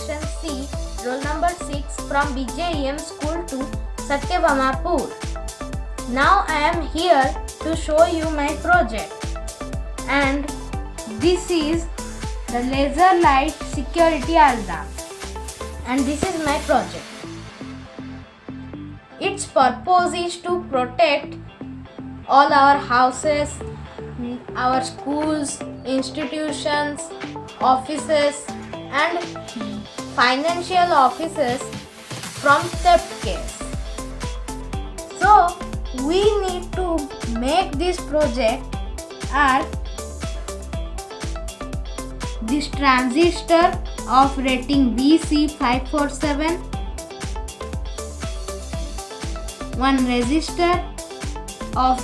section C, roll number 6 from BJEM school to Satyabamapur. Now I am here to show you my project, and this is the laser light security alarm, and this is my project. Its purpose is to protect all our houses, our schools, institutions, offices and financial offices from theft case. So we need to make this project are this transistor of rating BC547, one resistor of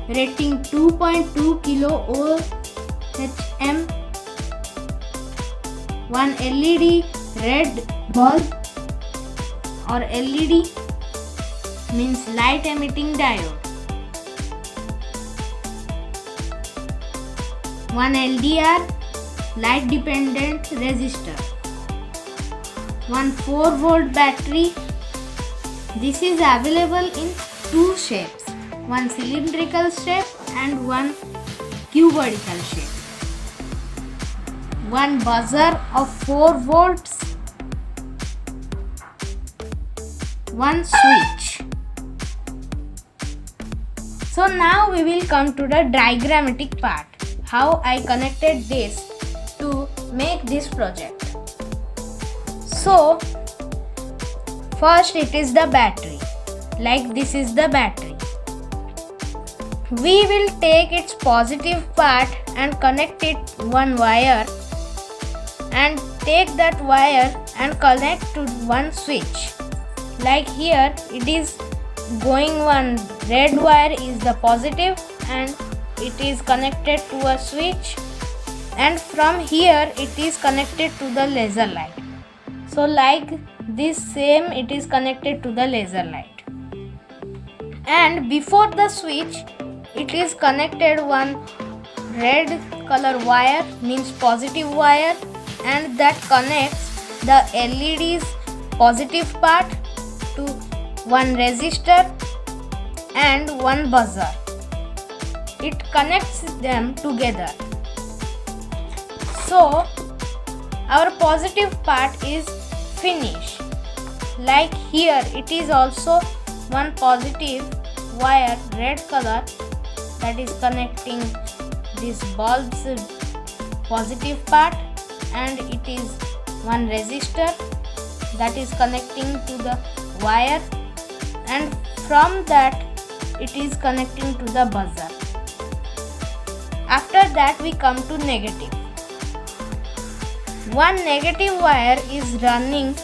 rating 2.2 kilo ohm, one LED red bulb or LED means light emitting diode, one LDR light dependent resistor, one 4-volt battery. This is available in two shapes, one cylindrical shape and one cuboidal shape. One buzzer of 4 volts, one switch. So now we will come to the diagrammatic part, how I connected this to make this project. So first it is the battery, like this is the battery. We will take its positive part and connect it one wire, and take that wire and connect to one switch. Like here it is going, one red wire is the positive and it is connected to a switch, and from here it is connected to the laser light. So like this same it is connected to the laser light, and before the switch it is connected one red color wire means positive wire, and that connects the LED's positive part to one resistor and one buzzer. It connects them together. So our positive part is finished. Like here it is also one positive wire red color that is connecting this bulb's positive part, and it is one resistor that is connecting to the wire, and from that it is connecting to the buzzer. After that we come to negative. One negative wire is running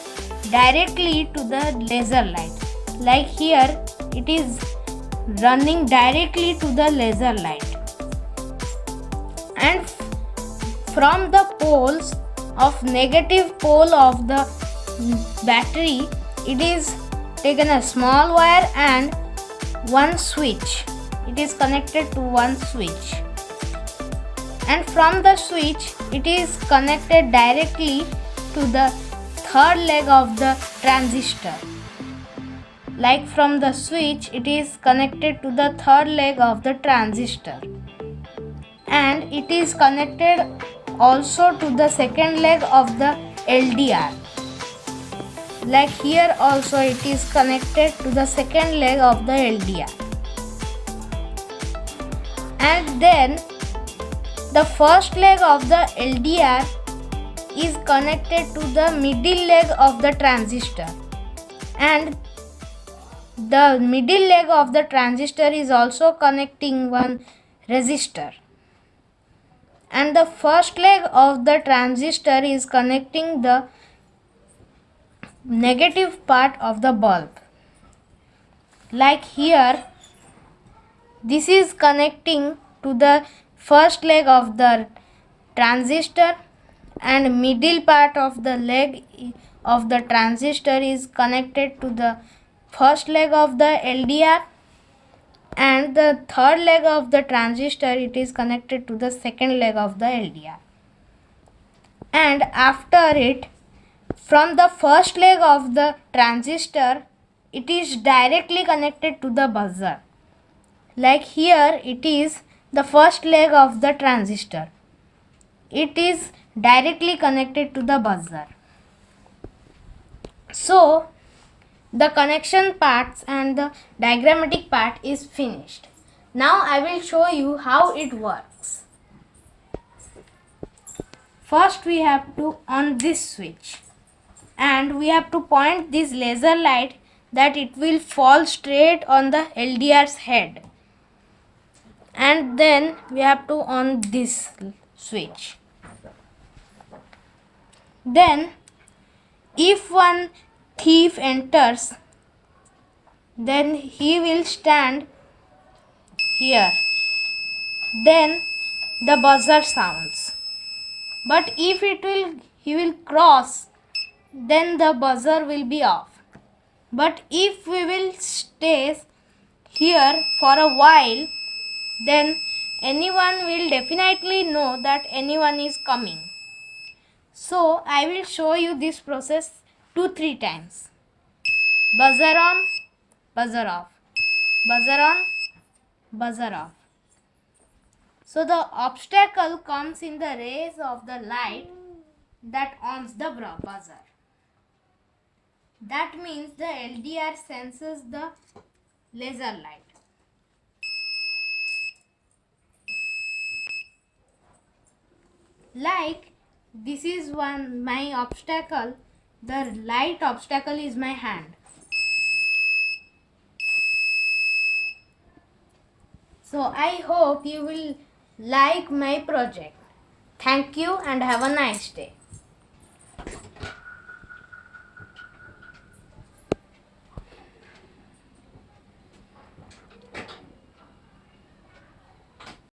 directly to the laser light. Like here it is running directly to the laser light, and from the poles of negative pole of the battery it is taken a small wire and one switch. It is connected to one switch, and from the switch it is connected directly to the third leg of the transistor. Like from the switch it is connected to the third leg of the transistor, and it is connected also to the second leg of the LDR. Like here also it is connected to the second leg of the LDR, and then the first leg of the LDR is connected to the middle leg of the transistor, and the middle leg of the transistor is also connecting one resistor, and the first leg of the transistor is connecting the negative part of the bulb. Like here this is connecting to the first leg of the transistor, and middle part of the leg of the transistor is connected to the first leg of the LDR, and the third leg of the transistor it is connected to the second leg of the LDR. And after it From the first leg of the transistor, it is directly connected to the buzzer. Like here, it is the first leg of the transistor. It is directly connected to the buzzer. So, the connection parts and the diagrammatic part is finished. Now I will show you how it works. First we have to on this switch and we have to point this laser light that it will fall straight on the LDR's head. And then we have to on this switch. Then if one thief enters, then he will stand here. Then the buzzer sounds. But if he will cross, then the buzzer will be off. But if we will stay here for a while, then anyone will definitely know that anyone is coming. So I will show you this process 2-3 times. Buzzer on, buzzer off, buzzer on, buzzer off. So the obstacle comes in the rays of the light that ons the buzzer. That means the LDR senses the laser light. Like this is my obstacle, the light obstacle is my hand. So I hope you will like my project. Thank you and have a nice day.